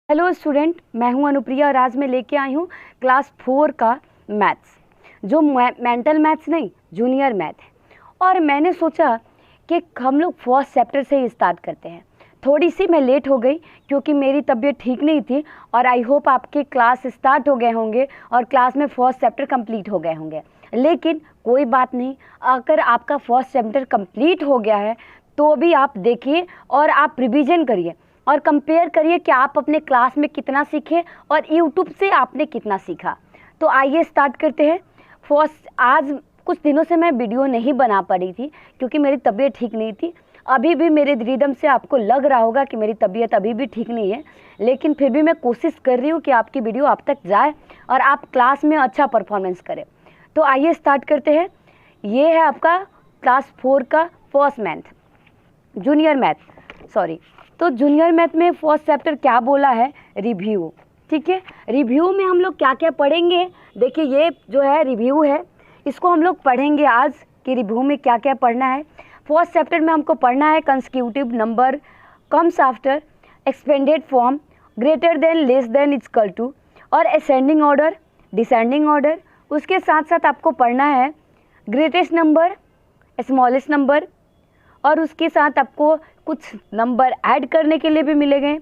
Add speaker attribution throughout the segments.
Speaker 1: Hello student, मैं हूं अनुप्रिया और आज मैं लेके आई हूं क्लास 4 का मैथ्स, जो मेंटल मैथ्स नहीं, जूनियर मैथ है। और मैंने सोचा कि हम लोग फर्स्ट चैप्टर से ही स्टार्ट करते हैं। थोड़ी सी मैं लेट हो गई क्योंकि मेरी तबीयत ठीक नहीं थी और आई होप आपके क्लास स्टार्ट हो गए होंगे और क्लास में फर्स्ट चैप्टर कंप्लीट हो गए होंगे। लेकिन कोई बात नहीं, अगर आपका फर्स्ट चैप्टर कंप्लीट हो गया है तो भी आप देखिए और आप रिवीजन करिए और कंपेयर करिए कि आप अपने क्लास में कितना सीखे और यूट्यूब से आपने कितना सीखा। तो आइए स्टार्ट करते हैं। फर्स्ट, आज कुछ दिनों से मैं वीडियो नहीं बना पा रही थी क्योंकि मेरी तबीयत ठीक नहीं थी। अभी भी मेरे रिदम से आपको लग रहा होगा कि मेरी तबीयत अभी भी ठीक नहीं है, लेकिन फिर भी मैं कोशिश कर रही हूँ कि आपकी वीडियो आप तक जाए और आप क्लास में अच्छा परफॉर्मेंस करें। तो आइए स्टार्ट करते हैं। ये है आपका क्लास 4 का first math, junior math, sorry. तो जूनियर मैथ में फर्स्ट चैप्टर क्या बोला है? रिव्यू। ठीक है, रिव्यू में हम लोग क्या क्या पढ़ेंगे? देखिए, ये जो है रिव्यू है, इसको हम लोग पढ़ेंगे आज कि रिव्यू में क्या क्या पढ़ना है। फर्स्ट चैप्टर में हमको पढ़ना है consecutive number, comes after, expanded form, greater than, less than, equal to, और असेंडिंग ऑर्डर, डिसेंडिंग ऑर्डर। उसके साथ साथ आपको पढ़ना है ग्रेटेस्ट नंबर, स्मॉलेस्ट नंबर, और उसके साथ आपको कुछ नंबर ऐड करने के लिए भी मिलेंगे,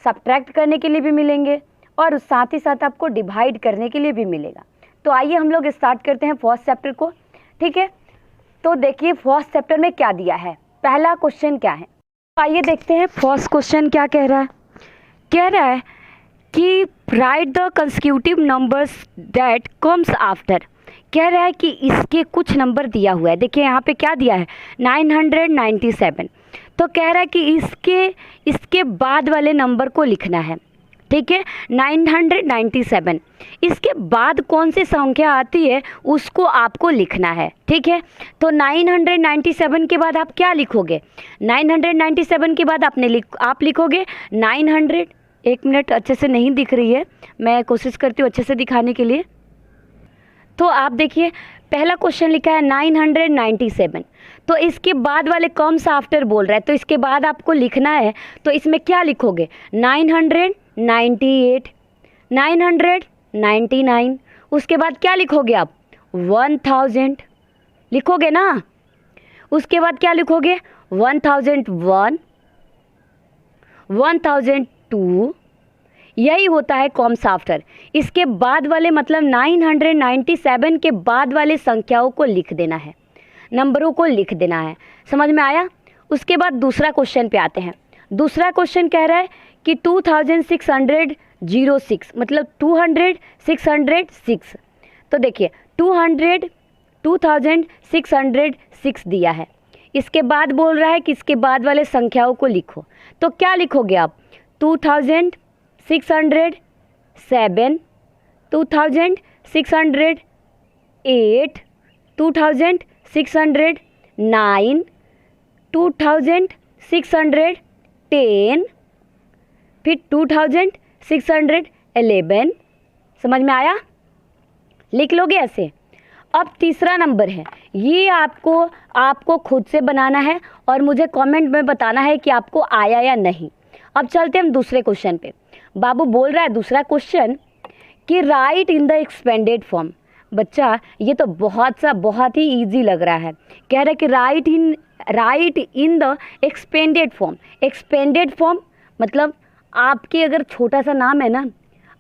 Speaker 1: सब्ट्रैक्ट करने के लिए भी मिलेंगे, और साथ ही साथ आपको डिवाइड करने के लिए भी मिलेगा। तो आइए हम लोग स्टार्ट करते हैं फर्स्ट चैप्टर को। ठीक है, तो देखिए फर्स्ट चैप्टर में क्या दिया है। पहला क्वेश्चन क्या है, आइए देखते हैं फर्स्ट क्वेश्चन क्या कह रहा है। कह रहा है कि right the consecutive numbers that comes after. कह रहा है कि इसके कुछ नंबर दिया हुआ है। देखिए यहाँ पे क्या दिया है, 997। तो कह रहा है कि इसके बाद वाले नंबर को लिखना है। ठीक है, 997, इसके बाद कौन सी संख्या आती है उसको आपको लिखना है। ठीक है, तो 997 के बाद आप क्या लिखोगे? 997 के बाद आप लिखोगे 900। एक मिनट, अच्छे से नहीं दिख रही है, मैं कोशिश करती हूँ अच्छे से दिखाने के लिए। तो आप देखिए पहला क्वेश्चन लिखा है 997, तो इसके बाद वाले कम्स आफ्टर बोल रहा है, तो इसके बाद आपको लिखना है। तो इसमें क्या लिखोगे? 998, 999, उसके बाद क्या लिखोगे आप? 1000 लिखोगे ना। उसके बाद क्या लिखोगे? 1001, 1002। यही होता है कॉम्स आफ्टर। इसके बाद वाले मतलब 997 के बाद वाले संख्याओं को लिख देना है, नंबरों को लिख देना है। समझ में आया? उसके बाद दूसरा क्वेश्चन पे आते हैं। दूसरा क्वेश्चन कह रहा है कि 2606 मतलब 2606। तो देखिए 2606 दिया है। इसके बाद बोल रहा है कि इसके बाद वाले संख्याओं को लिखो। तो क्या लिखोगे आप? 2607, 2608, 2609, 2610, फिर 2611। समझ में आया? लिख लोगे ऐसे। अब तीसरा नंबर है, ये आपको खुद से बनाना है और मुझे कमेंट में बताना है कि आपको आया या नहीं। अब चलते हम दूसरे क्वेश्चन पे। बाबू बोल रहा है दूसरा क्वेश्चन कि right in the expanded form. बच्चा ये तो बहुत ही इजी लग रहा है। कह रहा है कि right in the expanded form. Expanded form मतलब आपके अगर छोटा सा नाम है ना,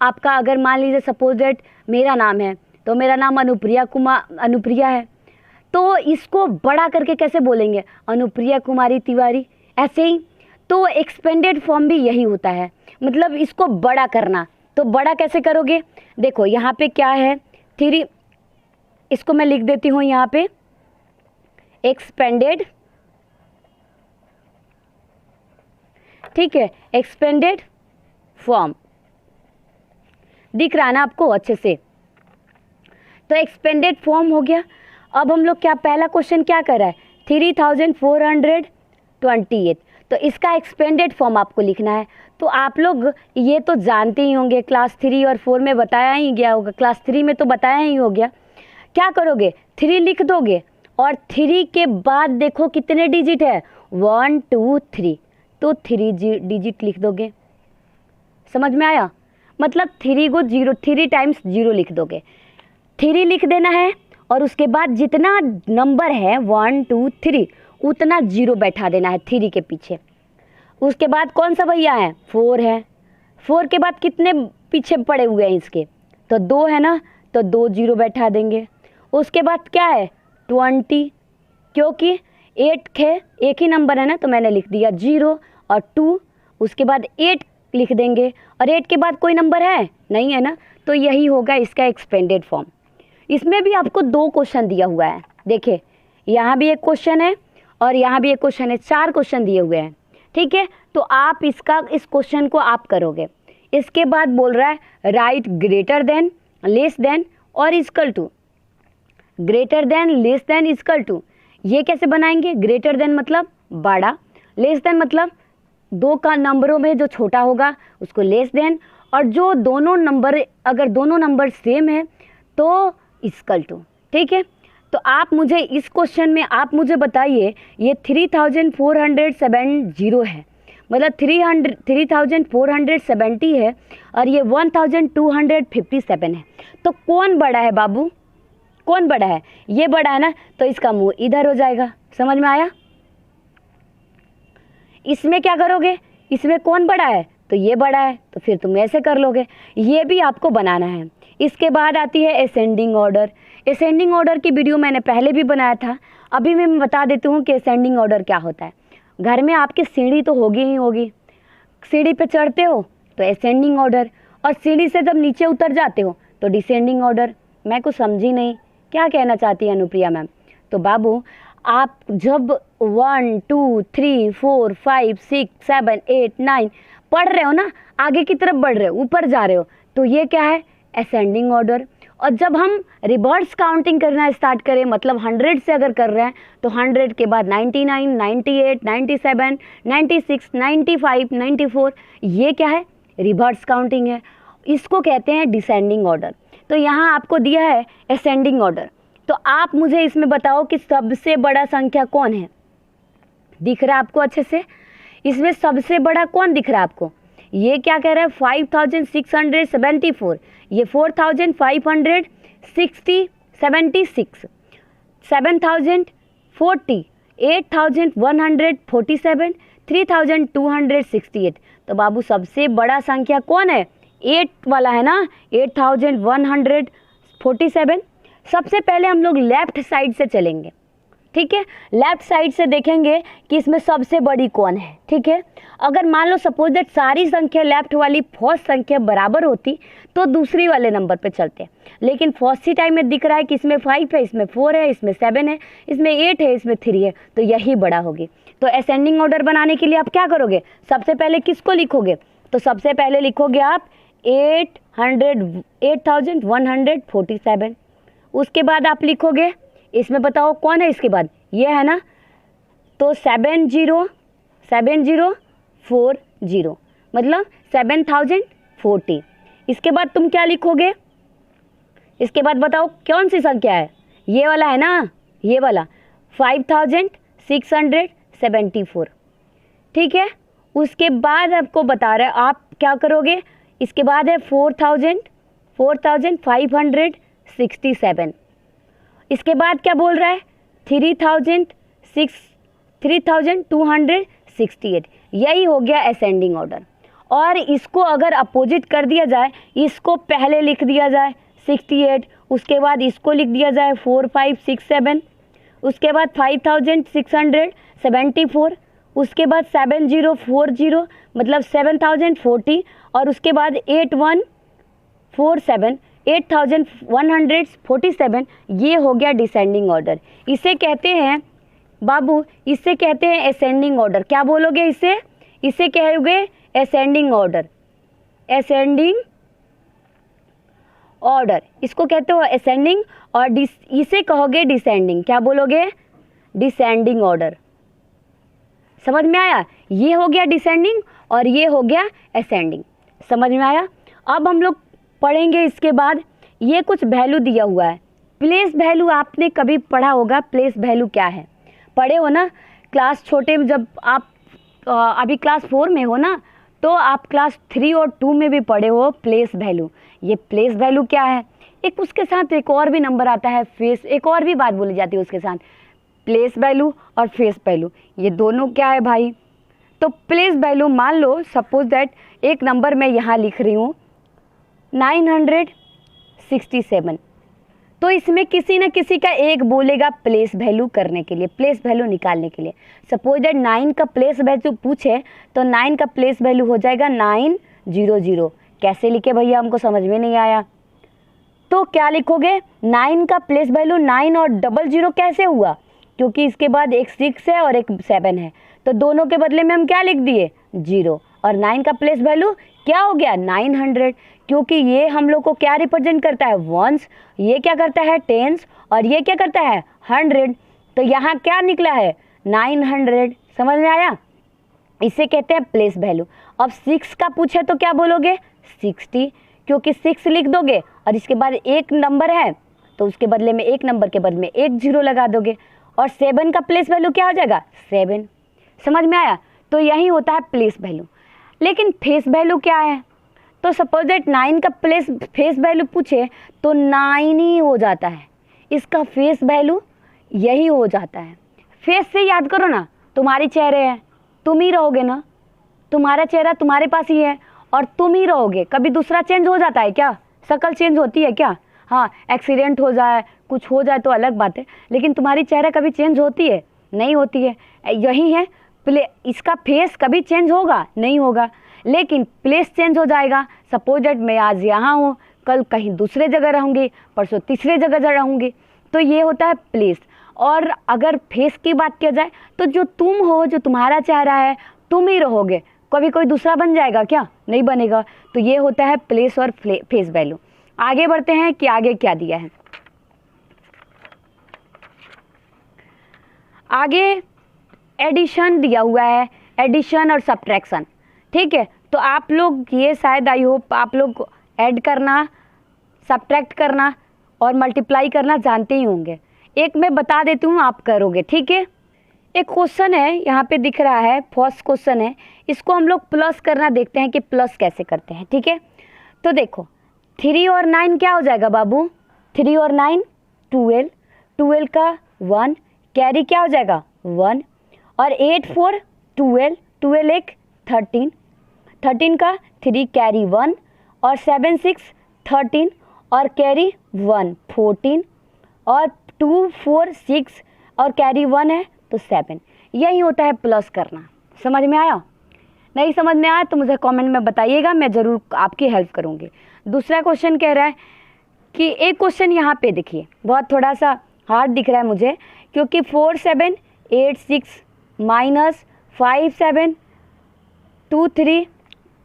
Speaker 1: आपका अगर मान लीजिए सपोज दैट मेरा नाम है, तो मेरा नाम अनुप्रिया है, तो इसको बड़ा करके कैसे बोलेंगे? अनुप्रिया कुमारी तिवारी, ऐसे ही। तो एक्सपेंडेड फॉर्म भी यही होता है, मतलब इसको बड़ा करना। तो बड़ा कैसे करोगे? देखो यहाँ पे क्या है, 3, इसको मैं लिख देती हूँ यहाँ पे, एक्सपेंडेड। ठीक है, एक्सपेंडेड फॉर्म दिख रहा है ना आपको अच्छे से? तो एक्सपेंडेड फॉर्म हो गया। अब हम लोग क्या, पहला क्वेश्चन क्या कर रहा है? 3428, तो इसका एक्सपेंडेड फॉर्म आपको लिखना है। तो आप लोग ये तो जानते ही होंगे, क्लास 3 और 4 में बताया ही गया होगा, क्लास 3 में तो बताया ही हो गया। क्या करोगे? 3 लिख दोगे और 3 के बाद देखो कितने डिजिट है, 1 2 3, तो 3 डिजिट लिख दोगे। समझ में आया? मतलब 3 को 0, 3 टाइम्स 0 लिख दोगे, 3 लिख देना है और उसके बाद जितना नंबर है 1 2 3 उतना 0 बैठा देना है 3 के पीछे। उसके बाद कौन सा भैया है? 4 है। 4 के बाद कितने पीछे पड़े हुए हैं इसके? तो 2 है ना, तो 2 0 बैठा देंगे। उसके बाद क्या है? 20, क्योंकि 8 है, एक ही नंबर है ना, तो मैंने लिख दिया 0 और 2। उसके बाद 8 लिख देंगे और 8 के बाद कोई नंबर है नहीं है ना, तो यही होगा इसका एक्सपेंडेड फॉर्म। इसमें भी आपको 2 क्वेश्चन दिया हुआ है। देखिए यहाँ भी एक क्वेश्चन है और यहाँ भी एक क्वेश्चन है, 4 क्वेश्चन दिए हुए हैं। ठीक है, तो आप इस क्वेश्चन को आप करोगे। इसके बाद बोल रहा है right greater than, less than और equal to. Greater than, less than, equal to, ये कैसे बनाएंगे? ग्रेटर देन मतलब बड़ा, लेस देन मतलब 2 का नंबरों में जो छोटा होगा उसको लेस देन, और जो दोनों नंबर, अगर दोनों नंबर सेम है तो इक्वल टू। ठीक है, तो आप मुझे इस क्वेश्चन में आप मुझे बताइए, ये 3470 है, मतलब 3470 है और ये 1257 है, तो कौन बड़ा है बाबू? कौन बड़ा है? ये बड़ा है ना, तो इसका मुंह इधर हो जाएगा। समझ में आया? इसमें क्या करोगे? इसमें कौन बड़ा है? तो ये बड़ा है, तो फिर तुम ऐसे कर लोगे। ये भी आपको बनाना है। इसके बाद आती है असेंडिंग ऑर्डर। असेंडिंग ऑर्डर की वीडियो मैंने पहले भी बनाया था, अभी मैं बता देती हूँ कि असेंडिंग ऑर्डर क्या होता है। घर में आपकी सीढ़ी तो होगी ही होगी, सीढ़ी पे चढ़ते हो तो असेंडिंग ऑर्डर, और सीढ़ी से जब नीचे उतर जाते हो तो डिसेंडिंग ऑर्डर। मैं कुछ समझी नहीं, क्या कहना चाहती है अनुप्रिया मैम? तो बाबू आप जब 1 2 3 4 5 6 7 8 9 पढ़ रहे हो ना, आगे की तरफ बढ़ रहे हो, ऊपर जा रहे हो, तो ये क्या है? Ascending order. और जब हम रिवर्स काउंटिंग करना स्टार्ट करें, मतलब 100 से अगर कर रहे हैं तो 100 के बाद 99 98 97 96 95 94, ये क्या है? रिवर्स काउंटिंग है। इसको कहते हैं डिसेंडिंग ऑर्डर। तो यहाँ आपको दिया है असेंडिंग ऑर्डर, तो आप मुझे इसमें बताओ कि सबसे बड़ा संख्या कौन है? दिख रहा है आपको अच्छे से? इसमें सबसे बड़ा कौन दिख रहा है आपको? ये क्या कह रहा है? 5674, ये 4560 76, 7040, 8147, 3268। तो बाबू सबसे बड़ा संख्या कौन है? 8 वाला है ना, 8147। सबसे पहले हम लोग लेफ्ट साइड से चलेंगे। ठीक है, लेफ्ट साइड से देखेंगे कि इसमें सबसे बड़ी कौन है। ठीक है, अगर मान लो सपोज दैट सारी संख्या लेफ्ट वाली फर्स्ट संख्या बराबर होती तो दूसरी वाले नंबर पे चलते, लेकिन फर्स्ट ही टाइम में दिख रहा है कि इसमें 5 है, इसमें 4 है, इसमें 7 है, इसमें 8 है, इसमें 3 है, तो यही बड़ा होगी। तो असेंडिंग ऑर्डर बनाने के लिए आप क्या करोगे? सबसे पहले किसको लिखोगे? तो सबसे पहले लिखोगे आप 8147। उसके बाद आप लिखोगे, इसमें बताओ कौन है इसके बाद? ये है ना, तो 7040 मतलब 7040। इसके बाद तुम क्या लिखोगे? इसके बाद बताओ कौन सी संख्या है? ये वाला है ना, ये वाला 5674। ठीक है, उसके बाद आपको बता रहा है आप क्या करोगे। इसके बाद है 4567। इसके बाद क्या बोल रहा है? 3268। यही हो गया असेंडिंग ऑर्डर। और इसको अगर अपोजिट कर दिया जाए, इसको पहले लिख दिया जाए 68, उसके बाद इसको लिख दिया जाए 4567, उसके बाद 5674, उसके बाद 7040 मतलब 7040, और उसके बाद 8147, ये हो गया डिसेंडिंग ऑर्डर। इसे कहते हैं बाबू, इसे कहते हैं असेंडिंग ऑर्डर। क्या बोलोगे इसे? इसे कहोगे असेंडिंग ऑर्डर। असेंडिंग ऑर्डर इसको कहते हो असेंडिंग, और इसे कहोगे डिसेंडिंग। क्या बोलोगे? Descending order. समझ में आया? ये हो गया डिसेंडिंग और ये हो गया असेंडिंग। समझ में आया? अब हम लोग पढ़ेंगे इसके बाद, ये कुछ वैल्यू दिया हुआ है। प्लेस वैल्यू आपने कभी पढ़ा होगा, प्लेस वैल्यू क्या है? पढ़े हो ना क्लास छोटे में, जब आप अभी क्लास 4 में हो ना, तो आप क्लास 3 और 2 में भी पढ़े हो प्लेस वैल्यू। ये प्लेस वैल्यू क्या है, एक उसके साथ एक और भी नंबर आता है फेस, एक और भी बात बोली जाती है उसके साथ, प्लेस वैल्यू और फेस वैल्यू, ये दोनों क्या है भाई। तो प्लेस वैल्यू मान लो सपोज दैट एक नंबर मैं यहाँ लिख रही हूँ 967, तो इसमें किसी न किसी का एक बोलेगा प्लेस वैल्यू करने के लिए, प्लेस वैल्यू निकालने के लिए। सपोज दैट 9 का प्लेस वैल्यू पूछे तो 9 का प्लेस वैल्यू हो जाएगा 900। कैसे लिखे भैया, हमको समझ में नहीं आया। तो क्या लिखोगे, 9 का प्लेस वैल्यू 9 और 00 कैसे हुआ, क्योंकि इसके बाद एक 6 है और एक 7 है, तो दोनों के बदले में हम क्या लिख दिए 0, और 9 का प्लेस वैल्यू क्या हो गया 900, क्योंकि ये हम लोग को क्या रिप्रेजेंट करता है वंस, ये क्या करता है टेंस, और ये क्या करता है 100। तो यहाँ क्या निकला है 900, समझ में आया। इसे कहते हैं प्लेस वैल्यू। अब 6 का पूछे तो क्या बोलोगे 60, क्योंकि 6 लिख दोगे और इसके बाद एक नंबर है तो उसके बदले में एक नंबर के बदले में एक 0 लगा दोगे, और 7 का प्लेस वैल्यू क्या हो जाएगा 7। समझ में आया। तो यही होता है प्लेस वैल्यू। लेकिन फेस वैल्यू क्या है, तो सपोज दैट 9 का फेस वैल्यू पूछे तो 9 ही हो जाता है, इसका फेस वैल्यू यही हो जाता है। फेस से याद करो ना, तुम्हारे चेहरे हैं, तुम ही रहोगे ना, तुम्हारा चेहरा तुम्हारे पास ही है और तुम ही रहोगे। कभी दूसरा चेंज हो जाता है क्या, शक्ल चेंज होती है क्या, हाँ एक्सीडेंट हो जाए कुछ हो जाए तो अलग बात है, लेकिन तुम्हारी चेहरा कभी चेंज होती है नहीं होती है। यही है इसका फेस कभी चेंज होगा नहीं होगा, लेकिन प्लेस चेंज हो जाएगा। सपोज दैट मैं आज यहाँ हूँ, कल कहीं दूसरे जगह रहूँगी, परसों तीसरे जगह रहूँगी, तो ये होता है प्लेस। और अगर फेस की बात किया जाए तो जो तुम हो, जो तुम्हारा चेहरा है, तुम ही रहोगे, कभी कोई दूसरा बन जाएगा क्या, नहीं बनेगा। तो ये होता है प्लेस और फेस वैल्यू। आगे बढ़ते हैं कि आगे क्या दिया है। आगे एडिशन दिया हुआ है, एडिशन और सब्ट्रैक्शन, ठीक है। तो आप लोग ये शायद आई होप आप लोग ऐड करना, सब्ट्रैक्ट करना और मल्टीप्लाई करना जानते ही होंगे। एक मैं बता देती हूँ, आप करोगे, ठीक है। एक क्वेश्चन है यहाँ पे दिख रहा है, फर्स्ट क्वेश्चन है, इसको हम लोग प्लस करना देखते हैं कि प्लस कैसे करते हैं, ठीक है। तो देखो 3 और 9 क्या हो जाएगा बाबू, 3 और 9 12, 12 का 1 कैरी क्या हो जाएगा 1, और 8 4 12, 12 एक 13, 13 का 3 कैरी 1, और 7 6 13 और कैरी 1 14, और 2 4 6 और कैरी 1 है तो 7। यही होता है प्लस करना। समझ में आया, नहीं समझ में आया तो मुझे कमेंट में बताइएगा, मैं ज़रूर आपकी हेल्प करूँगी। दूसरा क्वेश्चन कह रहा है कि एक क्वेश्चन यहाँ पे देखिए, बहुत थोड़ा सा हार्ड दिख रहा है मुझे, क्योंकि 4 7 8 6 माइनस 5 7 2 3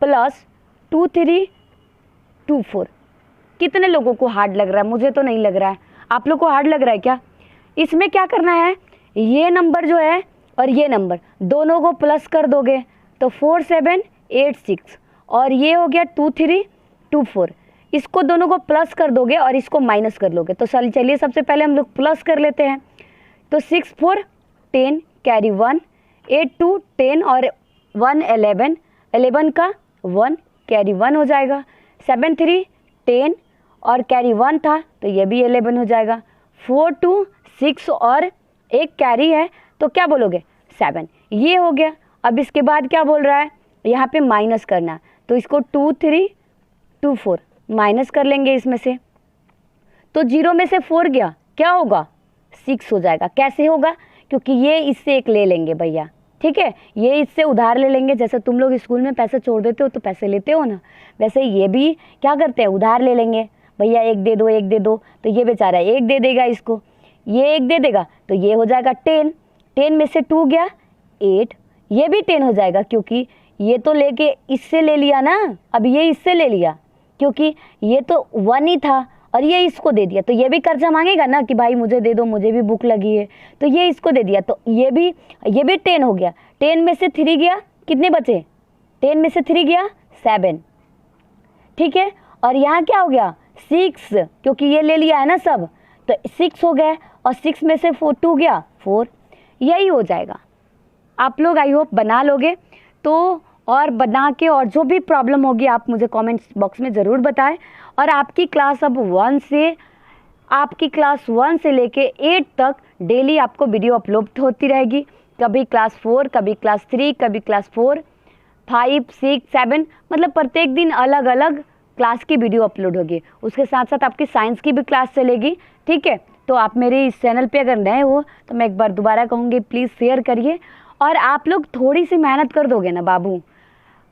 Speaker 1: प्लस 2 3 2 4। कितने लोगों को हार्ड लग रहा है, मुझे तो नहीं लग रहा है, आप लोग को हार्ड लग रहा है क्या। इसमें क्या करना है, ये नंबर जो है और ये नंबर दोनों को प्लस कर दोगे तो 4 7 8 6, और ये हो गया 2 3 2 4, इसको दोनों को प्लस कर दोगे और इसको माइनस कर लोगे। तो चलिए सबसे पहले हम लोग प्लस कर लेते हैं। तो 6 4 10 कैरी 1, 8 2 10 और 1 11, 11 का 1 कैरी 1 हो जाएगा, 7 3 10 और कैरी 1 था तो ये भी 11 हो जाएगा, 4 2 6 और एक कैरी है तो क्या बोलोगे 7, ये हो गया। अब इसके बाद क्या बोल रहा है, यहाँ पे माइनस करना, तो इसको 2 3 2 4 माइनस कर लेंगे इसमें से, तो 0 में से 4 गया क्या होगा 6 हो जाएगा। कैसे होगा, क्योंकि ये इससे एक ले लेंगे भैया, ठीक है, ये इससे उधार ले लेंगे। जैसे तुम लोग स्कूल में पैसे छोड़ देते हो तो पैसे लेते हो ना, वैसे ये भी क्या करते हैं उधार ले लेंगे, भैया एक दे दो एक दे दो, तो ये बेचारा एक दे देगा इसको, ये एक दे देगा तो ये हो जाएगा 10, 10 में से 2 गया 8, ये भी 10 हो जाएगा, क्योंकि ये तो लेके इससे ले लिया ना, अब ये इससे ले लिया क्योंकि ये तो 1 ही था और ये इसको दे दिया, तो ये भी कर्जा मांगेगा ना कि भाई मुझे दे दो, मुझे भी भूख लगी है, तो ये इसको दे दिया, तो ये भी 10 हो गया। 10 में से 3 गया, कितने बचे, 10 में से 3 गया 7, ठीक है। और यहाँ क्या हो गया 6, क्योंकि ये ले लिया है ना सब, तो 6 हो गया, और 6 में से 2 गया 4, यही हो जाएगा। आप लोग आई होप बना लोगे। तो और बना के, और जो भी प्रॉब्लम होगी आप मुझे कमेंट्स बॉक्स में ज़रूर बताएं। और आपकी क्लास अब 1 से लेके 8 तक डेली आपको वीडियो अपलोड होती रहेगी। कभी क्लास 4, कभी क्लास 3, कभी क्लास 4, 5, 6, 7, मतलब प्रत्येक दिन अलग अलग क्लास की वीडियो अपलोड होगी। उसके साथ साथ आपकी साइंस की भी क्लास चलेगी, ठीक है। तो आप मेरे इस चैनल पे अगर नए हो तो मैं एक बार दोबारा कहूँगी, प्लीज़ शेयर करिए। और आप लोग थोड़ी सी मेहनत कर दोगे ना बाबू,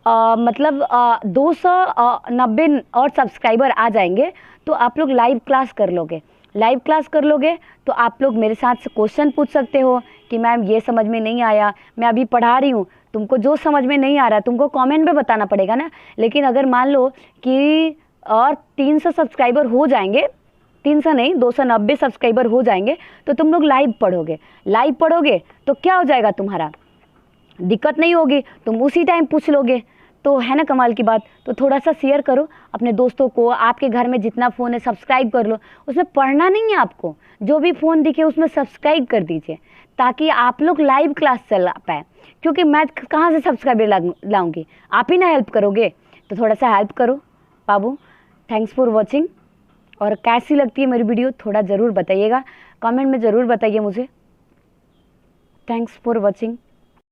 Speaker 1: मतलब 290 और सब्सक्राइबर आ जाएंगे तो आप लोग लाइव क्लास कर लोगे। लाइव क्लास कर लोगे तो आप लोग मेरे साथ से क्वेश्चन पूछ सकते हो कि मैम ये समझ में नहीं आया, मैं अभी पढ़ा रही हूँ, तुमको जो समझ में नहीं आ रहा तुमको कमेंट में बताना पड़ेगा ना। लेकिन अगर मान लो कि और 300 सब्सक्राइबर हो जाएंगे, 300 नहीं 290 सब्सक्राइबर हो जाएंगे तो तुम लोग लाइव पढ़ोगे तो क्या हो जाएगा, तुम्हारा दिक्कत नहीं होगी, तुम उसी टाइम पूछ लोगे। तो है ना कमाल की बात। तो थोड़ा सा शेयर करो अपने दोस्तों को, आपके घर में जितना फ़ोन है सब्सक्राइब कर लो। उसमें पढ़ना नहीं है आपको, जो भी फ़ोन दिखे उसमें सब्सक्राइब कर दीजिए ताकि आप लोग लाइव क्लास चला पाए। क्योंकि मैं कहाँ से सब्सक्राइबर लाऊंगी, आप ही ना हेल्प करोगे। तो थोड़ा सा हेल्प करो बाबू। Thanks for watching. और कैसी लगती है मेरी वीडियो थोड़ा ज़रूर बताइएगा, कमेंट में ज़रूर बताइए मुझे। Thanks for watching.